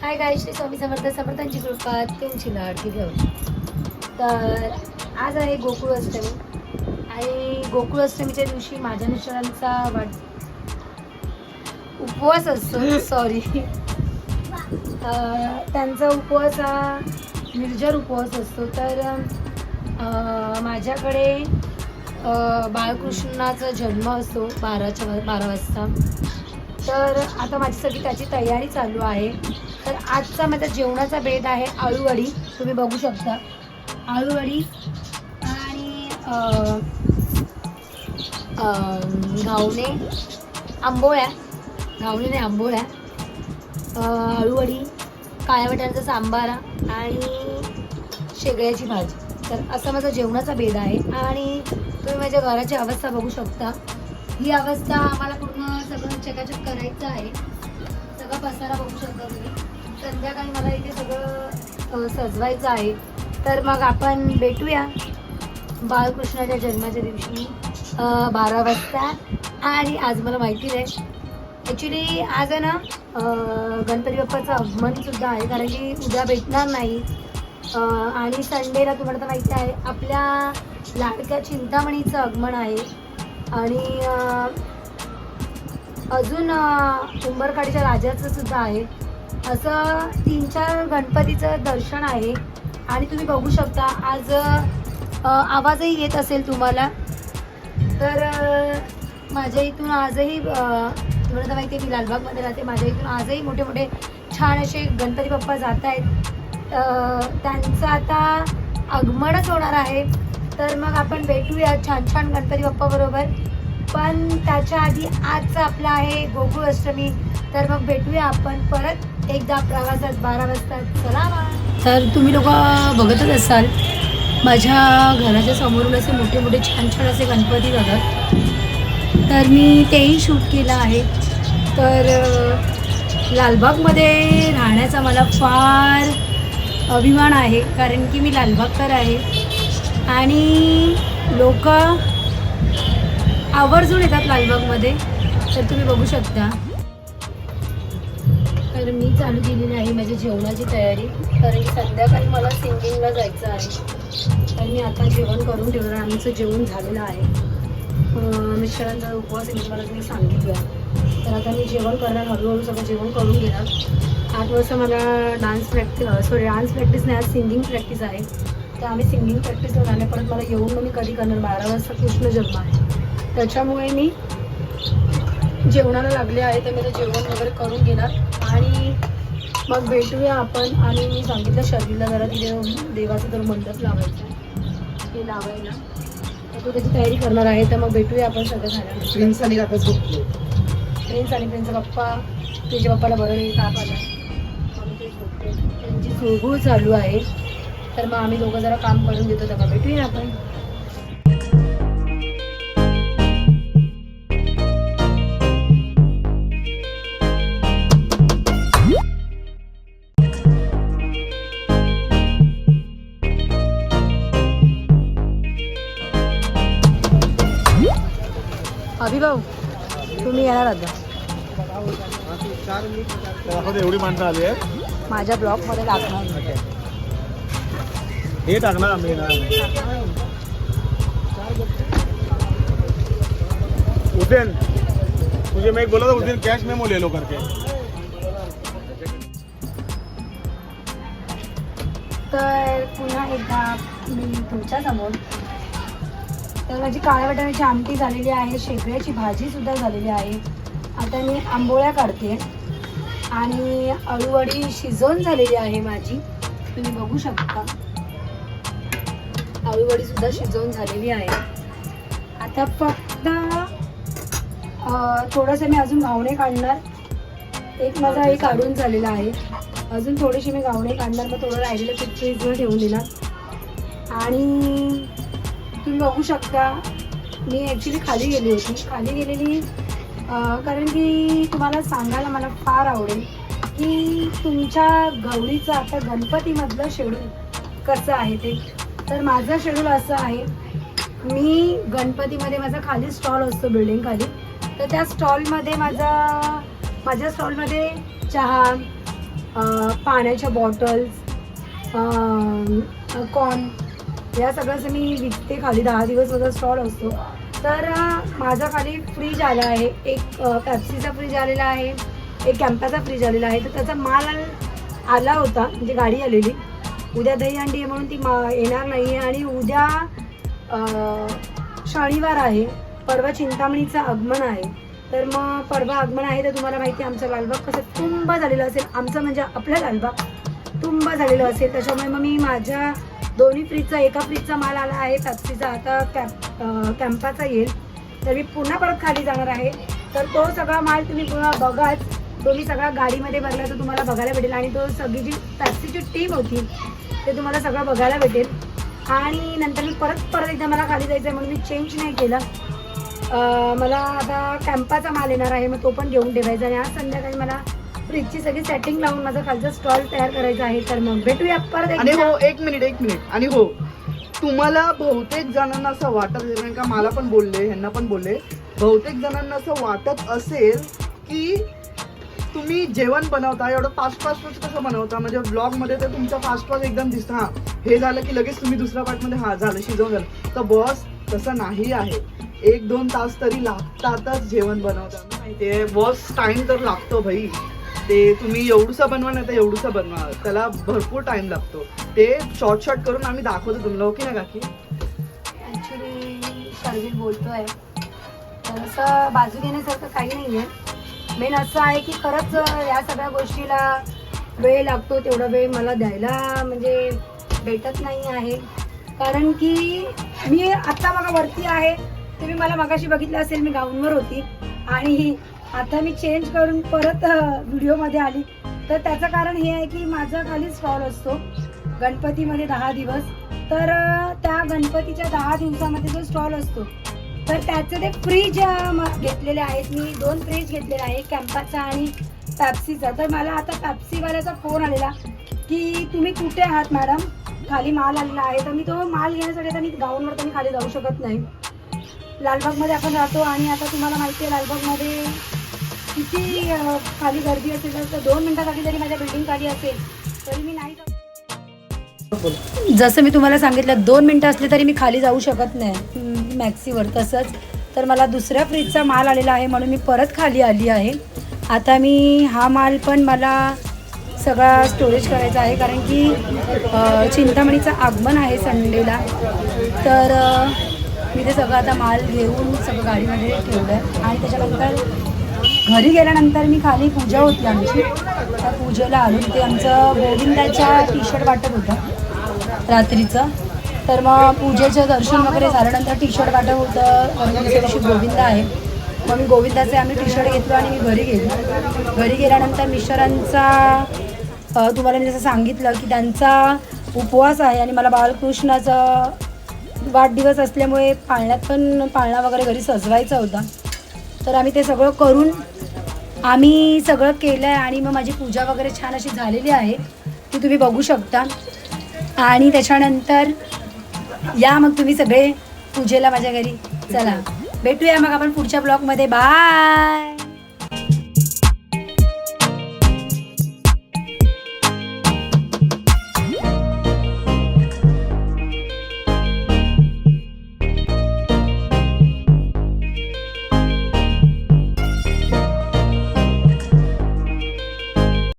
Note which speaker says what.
Speaker 1: Hi guys, Shri Swami Samarth समर्थांची कृपा तुमची लाडकी घेऊ. तर आज आहे गोकुळ अष्टमी आणि गोकुळ अष्टमीच्या दिवशी माझ्या मिस्टरांचा उपवास असतो. सॉरी, त्यांचा उपवास हा निर्जर उपवास असतो. तर माझ्याकडे बाळकृष्णाचा जन्म असतो 12 वाजता. तर आता माझी सगळी त्याची तयारी चालू आहे. तर आजचा माझा जेवणाचा बेत आहे आळूवडी. तुम्ही बघू शकता आळूवडी आणि घावणे आंबोळ्या, आळूवडी, काळ्या वाटाण्याचा सांबारा आणि शेगळ्याची भाजी. तर असा माझा जेवणाचा बेत आहे. आणि तुम्ही माझ्या घराची अवस्था बघू शकता. ही अवस्था आम्हाला पूर्ण सगळं चकाचक करायचं आहे. सगळा पसारा बघू शकता तुम्ही. संध्याकाळी मला इथे सगळं सजवायचं आहे. तर मग आपण भेटूया बाळकृष्णाच्या जन्माच्या दिवशी 12 वाजता. आणि आज मला माहिती नाही, ॲक्च्युली आज आहे ना गणपती बाप्पाचं आगमनसुद्धा आहे, कारण की उद्या भेटणार नाही. आणि संडेला तुम्हाला तर माहिती आहे आपल्या लाडक्या चिंतामणीचं आगमन आहे. आणि अजून उंबरकाडीच्या राजाचं सुद्धा आहे. असं 3-4 गणपतीचं दर्शन आहे. आणि तुम्ही बघू शकता आज आवाजही येत असेल तुम्हाला. तर माझ्या इथून आजही तुम्हाला तर माहिती आहे मी लालबागमध्ये राहते. माझ्या इथून आजही मोठे मोठे छान असे गणपती बाप्पा जात आहेत. त्यांचं आता आगमनच होणार आहे. तर मग आपण भेटूया छान छान गणपती बाप्पा बरोबर. पण त्याच्या आधी आजचं आपलं आहे गोकुळ अष्टमी. तर मग भेटूया आपण परत एकदा प्रवासात 12 वाजता. चला. तर तुम्ही लोक बघतच असाल माझ्या घराच्या समोरून असे मोठे मोठे छान छान असे गणपती जातात. तर मी तेही शूट केलं आहे. तर लालबागमध्ये राहण्याचा मला फार अभिमान आहे, कारण की मी लालबागकर आहे. आणि लोक आवर्जून येतात लालबागमध्ये. तर तुम्ही बघू शकता. तर मी चालू केलेली आहे माझी जेवणाची तयारी, कारण की संध्याकाळी मला सिंगिंगला जायचं आहे. तर मी आता जेवण करून ठेवलं. आमचं जेवण झालेलं आहे. मिस्टरांचा उपवास आहे तुम्हाला मी सांगितलं. तर आता मी जेवण करणार, हळूहळू सगळं जेवण करून घेणार. 8 वाजता मला डान्स प्रॅक्टिस नाही, आज सिंगिंग प्रॅक्टिस आहे. तर आम्ही सिंगिंग प्रॅक्टिसला जाणे परत मला येऊन मग मी कधी करणार. 12 वाजता कृष्ण जन्म आहे, त्याच्यामुळे मी जेवणाला लागले आहे. तर मी आता जेवण वगैरे करून घेणार आणि मग भेटूया आपण. आणि मी सांगितलं शर्वीला जरा तिथे देवाचं तर मंडप लावायचं आहे, ते लावायला तर तो त्याची तयारी करणार आहे. तर मग भेटूया आपण सगळं झाल्यानंतर. प्रिन्स आणि प्रिन्सचा पप्पा, तिच्या पप्पाला बरं नाही, ताप आला, त्यांची सुळगुळ चालू आहे. तर मग आम्ही दोघं जरा काम करून देतो. तर मग भेटूया आपण. अभिभाऊ तुम्ही येणार आता
Speaker 2: एवढी माणसं आली आहेत
Speaker 1: माझ्या ब्लॉगमध्ये टाकणार.
Speaker 2: हे टाकणार आम्ही उसेन तुझे मैं एक बोला था उस दिन कैश मेमो ले लो करके.
Speaker 1: तर पुन्हा एकदा मी तुमच्या समोर. तर माझी काळ्या वाटाण्याची आमटी झालेली आहे, शेगळ्याची भाजीसुद्धा झालेली आहे. आता मी आंबोळ्या काढते आणि अळूवडी शिजवून झालेली आहे माझी. तुम्ही बघू शकता अळूवडीसुद्धा शिजवून झालेली आहे. आता फक्त थोडंसं मी अजून घावणे काढणार. एक माझा एक काढून झालेला आहे, अजून थोडीशी मी घावणे काढणार. मग थोडं राहिलेलं ते फ्रीजवर ठेवून देणार. आणि तुम्ही बघू शकता मी ॲक्च्युली खाली गेलेली कारण की तुम्हाला सांगायला मला फार आवडेल की तुमच्या गौरीचं आता गणपतीमधलं शेड्यूल कसं आहे ते. तर माझं शेड्यूल असं आहे, मी गणपतीमध्ये माझा खाली स्टॉल असतो बिल्डिंग खाली. तर त्या स्टॉलमध्ये माझ्या स्टॉलमध्ये चहा, पाण्याच्या बॉटल्स, कॉर्न, या सगळ्याचं मी विकते. खाली 10 दिवस माझा स्टॉल असतो. तर माझा खाली फ्रीज आला आहे, एक पेप्सीचा फ्रीज आलेला आहे, एक कॅम्पाचा फ्रीज आलेला आहे. तर त्याचा माल आला होता, म्हणजे गाडी आलेली. उद्या दहीहंडी आहे म्हणून ती येणार नाही आहे. आणि उद्या शनिवार आहे, परवा चिंतामणीचं आगमन आहे. तर मग परवा आगमन आहे, तर तुम्हाला माहिती आहे आमचं लालबाग कसं तुंब झालेलं असेल. आमचं म्हणजे आपलं लालबाग तुंब झालेलं असेल. त्याच्यामुळे मग मी माझ्या दोन्ही फ्रीजचा, एका फ्रीजचा माल आला आहे पेप्सीचा, आता कॅम्पाचा येईल. तर मी पुन्हा परत खाली जाणार आहे. तर तो सगळा माल तुम्ही पुन्हा बघाच. तो मी सगळा गाडीमध्ये भरला तर तुम्हाला बघायला भेटेल. आणि तो सगळी जी पेप्सीची टीम होती ते तुम्हाला सगळं बघायला भेटेल. आणि नंतर मी परत एकदा मला खाली जायचं आहे म्हणून मी चेंज नाही केलं. मला आता कॅम्पाचा माल येणार आहे, मग तो पण घेऊन ठेवायचा. आणि आज संध्याकाळी मला फ्रीजची सगळी सेटिंग लावून माझा खालचा स्टॉल तयार करायचा आहे. तर मग भेटूया परत.
Speaker 3: आणि हो, एक मिनिट. आणि हो, तुम्हाला बहुतेक जणांना असं वाटत असेल, का मला पण बोलले, ह्यांना पण बोलले, बहुतेक जणांना असं वाटत असेल की तुम्ही जेवण बनवता एवढं फास्ट कसं बनवता, म्हणजे ब्लॉगमध्ये तर तुमचं फास्ट एकदम दिसतं. हां, हे झालं की लगेच तुम्ही दुसऱ्या पार्टमध्ये हां झालं, शिजवून झालं. तर बॉस तसं नाही आहे. 1-2 तास तरी लागतातच जेवण बनवताना. माहिती आहे बॉस, टाईम तर लागतो भाई. ते तुम्ही एवढंसं बनवा नाही तर एवढंसं बनवा, त्याला भरपूर टाईम लागतो. ते शॉर्ट करून आम्ही दाखवतो तुम्हाला, ओके ना काकी?
Speaker 1: ॲक्च्युली शर्विल बोलतोय तर असं बाजू घेण्यासारखं काही नाही आहे. मेन असं आहे की खरंच या सगळ्या गोष्टीला वेळ लागतो. तेवढा वेळ मला द्यायला म्हणजे भेटत नाही आहे. कारण की मी आत्ता बघा वरती आहे. तुम्ही मला मगाशी बघितलं असेल, मी गाऊनवर होती आणि आता मी चेंज करून परत व्हिडिओमध्ये आली. तर त्याचं कारण हे आहे की माझा खाली स्टॉल असतो गणपतीमध्ये 10 दिवस. तर त्या गणपतीच्या 10 दिवसामध्ये जो स्टॉल असतो तर त्याचे ते फ्रीज घेतलेले आहेत. मी 2 फ्रीज घेतलेले आहे, कॅम्पाचा आणि पेप्सीचा. तर मला आता पेप्सीवाल्याचा फोन आलेला की तुम्ही कुठे आहात मॅडम, खाली माल आलेला आहे. तर मी तो माल घेण्यासाठी आता मी गाऊनवर तर मी खाली जाऊ शकत नाही. लालबागमध्ये आपण राहतो आणि आता तुम्हाला माहिती आहे लालबागमध्ये किती खाली गर्दी असेल. तर 2 मिनिटासाठी जरी माझ्या बिल्डिंग खाली असेल तरी मी नाही जाऊ. जसं मी तुम्हाला सांगितलं 2 मिनटं असले तरी मी खाली जाऊ शकत नाही मॅक्सीवर. तसंच तर मला दुसऱ्या फ्रीजचा माल आलेला आहे म्हणून मी परत खाली आली आहे. आता मी हा माल पण मला सगळा स्टोरेज करायचा आहे, कारण की चिंतामणीचं आगमन आहे संडेला. तर मी ते सगळं आता माल घेऊन सगळं गाडीमध्ये ठेवलं आहे. आणि त्याच्यानंतर घरी गेल्यानंतर मी खाली पूजा होती आमची, त्या पूजेला आलो. तिथे आमचं गोविंदाच्या टी-शर्ट वाटप होतं रात्रीचं. तर मग पूजेचं दर्शन वगैरे झाल्यानंतर टी-शर्ट वाटप होतं. दुसऱ्या दिवशी गोविंद आहे, मग मी गोविंदाचे आम्ही टी-शर्ट घेतलो आणि मी घरी गेलो. घरी गेल्यानंतर मिस्टरांचा तुम्हाला मी जसं सांगितलं की त्यांचा उपवास आहे आणि मला बालकृष्णाचा वाढदिवस असल्यामुळे पाळणा वगैरे घरी सजवायचा होता. तर आम्ही ते सगळं करून आम्ही सगळं केलं आहे. आणि मग माझी पूजा वगैरे छान अशी झालेली आहे, ती तुम्ही बघू शकता. आणि त्याच्यानंतर या मग तुम्ही सगळे पूजेला माझ्या घरी. चला भेटूया मग आपण पुढच्या ब्लॉगमध्ये. बाय.